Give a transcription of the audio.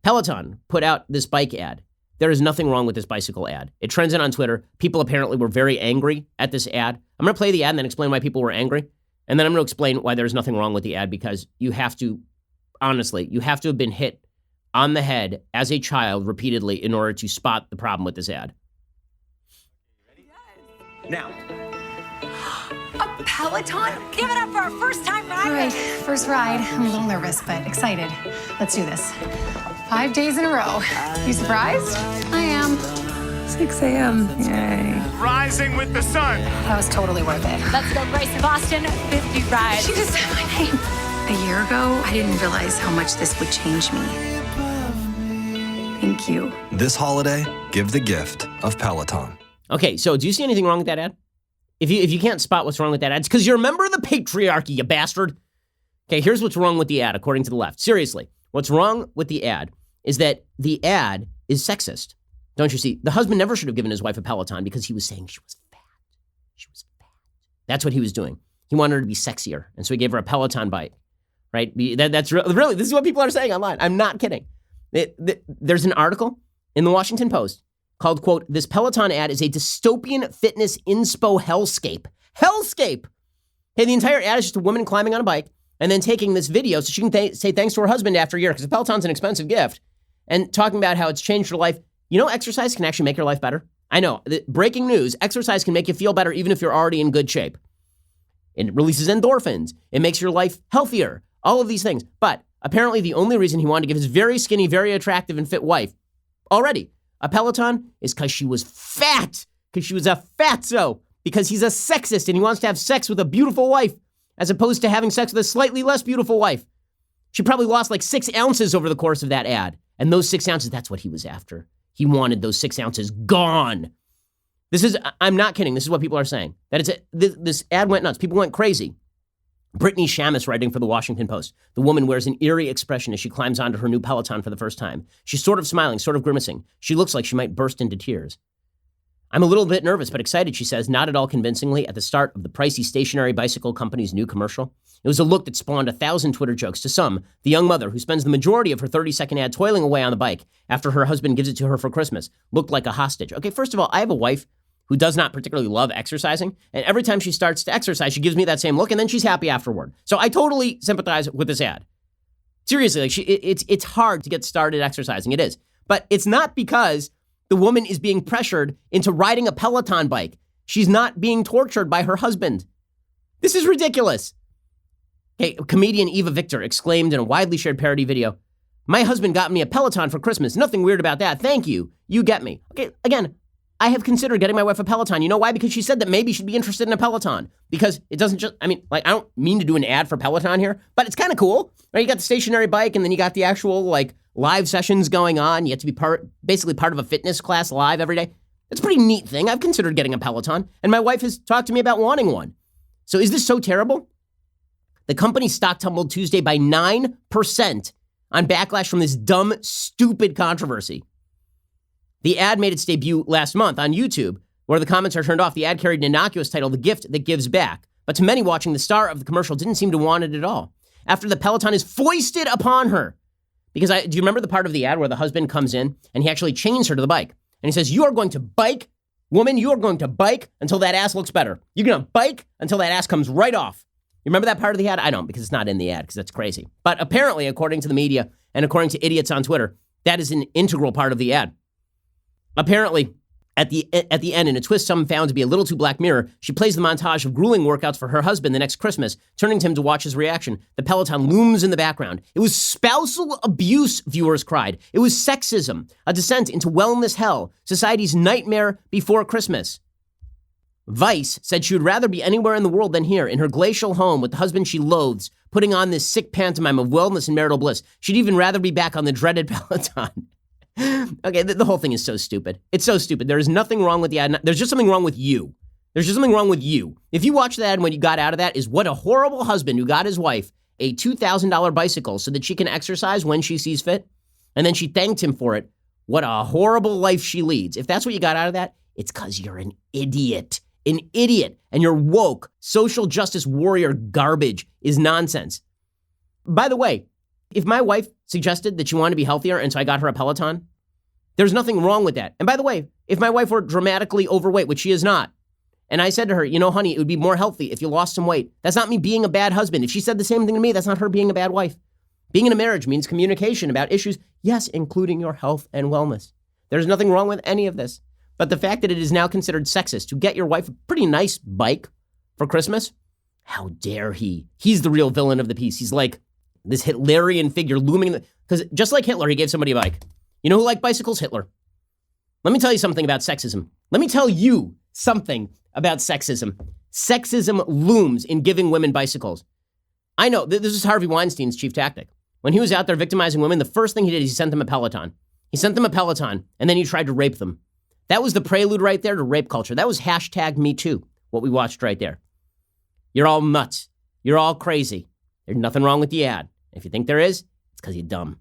Peloton put out this bike ad. There is nothing wrong with this bicycle ad. It trends on Twitter. People apparently were very angry at this ad. I'm going to play the ad and then explain why people were angry. And then I'm going to explain why there's nothing wrong with the ad, because you have to, honestly, you have to have been hit on the head as a child repeatedly in order to spot the problem with this ad. Now. A Peloton? Give it up for our first time ride. All right, first ride. I'm a little nervous, but excited. Let's do this. 5 days in a row. You surprised? I am. 6 a.m. Yay. Rising with the sun. That was totally worth it. Let's go Grace Boston 50 rides. She just said my name. A year ago, I didn't realize how much this would change me. Thank you. This holiday, give the gift of Peloton. Okay, so do you see anything wrong with that ad? If you can't spot what's wrong with that ad, it's because you're a member of the patriarchy, you bastard. Okay, here's what's wrong with the ad, according to the left. Seriously, what's wrong with the ad is that the ad is sexist. Don't you see? The husband never should have given his wife a Peloton because he was saying she was fat. She was fat. That's what he was doing. He wanted her to be sexier, and so he gave her a Peloton bike, right? That's really, this is what people are saying online. I'm not kidding. There's an article in the Washington Post called, quote, "This Peloton ad is a dystopian fitness inspo hellscape." Hellscape! Hey, the entire ad is just a woman climbing on a bike and then taking this video so she can say thanks to her husband after a year, because a Peloton's an expensive gift, and talking about how it's changed her life. You know, exercise can actually make your life better. I know. Breaking news, exercise can make you feel better even if you're already in good shape. It releases endorphins. It makes your life healthier. All of these things. But apparently the only reason he wanted to give his very skinny, very attractive and fit wife already a Peloton is because she was fat. Because she was a fatso. Because he's a sexist and he wants to have sex with a beautiful wife as opposed to having sex with a slightly less beautiful wife. She probably lost like 6 ounces over the course of that ad. And those 6 ounces, that's what he was after. He wanted those 6 ounces gone. I'm not kidding. This is what people are saying. This ad went nuts. People went crazy. Brittany Shamus, writing for the Washington Post. The woman wears an eerie expression as she climbs onto her new Peloton for the first time. She's sort of smiling, sort of grimacing. She looks like she might burst into tears. "I'm a little bit nervous, but excited," she says, not at all convincingly, at the start of the pricey stationary bicycle company's new commercial. It was a look that spawned 1,000 Twitter jokes. To some, the young mother, who spends the majority of her 30-second ad toiling away on the bike after her husband gives it to her for Christmas, looked like a hostage. Okay, first of all, I have a wife who does not particularly love exercising, and every time she starts to exercise, she gives me that same look, and then she's happy afterward. So I totally sympathize with this ad. Seriously, like it's hard to get started exercising. It is. But it's not because the woman is being pressured into riding a Peloton bike. She's not being tortured by her husband. This is ridiculous. Okay, comedian Eva Victor exclaimed in a widely shared parody video, "My husband got me a Peloton for Christmas. Nothing weird about that. Thank you. You get me." Okay, again, I have considered getting my wife a Peloton. You know why? Because she said that maybe she'd be interested in a Peloton. Because it doesn't just, I don't mean to do an ad for Peloton here, but it's kind of cool. Right? You got the stationary bike and then you got the actual live sessions going on. You have to be basically part of a fitness class live every day. It's a pretty neat thing. I've considered getting a Peloton and my wife has talked to me about wanting one. So is this so terrible? The company's stock tumbled Tuesday by 9% on backlash from this dumb, stupid controversy. The ad made its debut last month on YouTube, where the comments are turned off. The ad carried an innocuous title, "The Gift That Gives Back." But to many watching, the star of the commercial didn't seem to want it at all. After the Peloton is foisted upon her. Because do you remember the part of the ad where the husband comes in and he actually chains her to the bike? And he says, "You are going to bike, woman, you are going to bike until that ass looks better. You're going to bike until that ass comes right off." You remember that part of the ad? I don't, because it's not in the ad, because that's crazy. But apparently, according to the media and according to idiots on Twitter, that is an integral part of the ad. Apparently, at the end, in a twist some found to be a little too Black Mirror, she plays the montage of grueling workouts for her husband the next Christmas, turning to him to watch his reaction. The Peloton looms in the background. It was spousal abuse, viewers cried. It was sexism, a descent into wellness hell, society's nightmare before Christmas. Vice said she would rather be anywhere in the world than here, in her glacial home with the husband she loathes, putting on this sick pantomime of wellness and marital bliss. She'd even rather be back on the dreaded Peloton. Okay, the whole thing is so stupid. It's so stupid. There is nothing wrong with the ad. There's just something wrong with you. There's just something wrong with you. If you watch that and what you got out of that is what a horrible husband who got his wife a $2,000 bicycle so that she can exercise when she sees fit, and then she thanked him for it. What a horrible life she leads. If that's what you got out of that, it's because you're an idiot. An idiot. And your woke social justice warrior garbage is nonsense. By the way, if my wife suggested that she wanted to be healthier and so I got her a Peloton, there's nothing wrong with that. And by the way, if my wife were dramatically overweight, which she is not, and I said to her, you know, honey, it would be more healthy if you lost some weight. That's not me being a bad husband. If she said the same thing to me, that's not her being a bad wife. Being in a marriage means communication about issues, yes, including your health and wellness. There's nothing wrong with any of this. But the fact that it is now considered sexist to get your wife a pretty nice bike for Christmas, how dare he? He's the real villain of the piece. He's like this Hitlerian figure looming, because just like Hitler, he gave somebody a bike. You know who liked bicycles? Hitler. Let me tell you something about sexism. Let me tell you something about sexism. Sexism looms in giving women bicycles. I know, this is Harvey Weinstein's chief tactic. When he was out there victimizing women, the first thing he did is he sent them a Peloton. He sent them a Peloton, and then he tried to rape them. That was the prelude right there to rape culture. That was #MeToo, what we watched right there. You're all nuts. You're all crazy. There's nothing wrong with the ad. If you think there is, it's because you're dumb.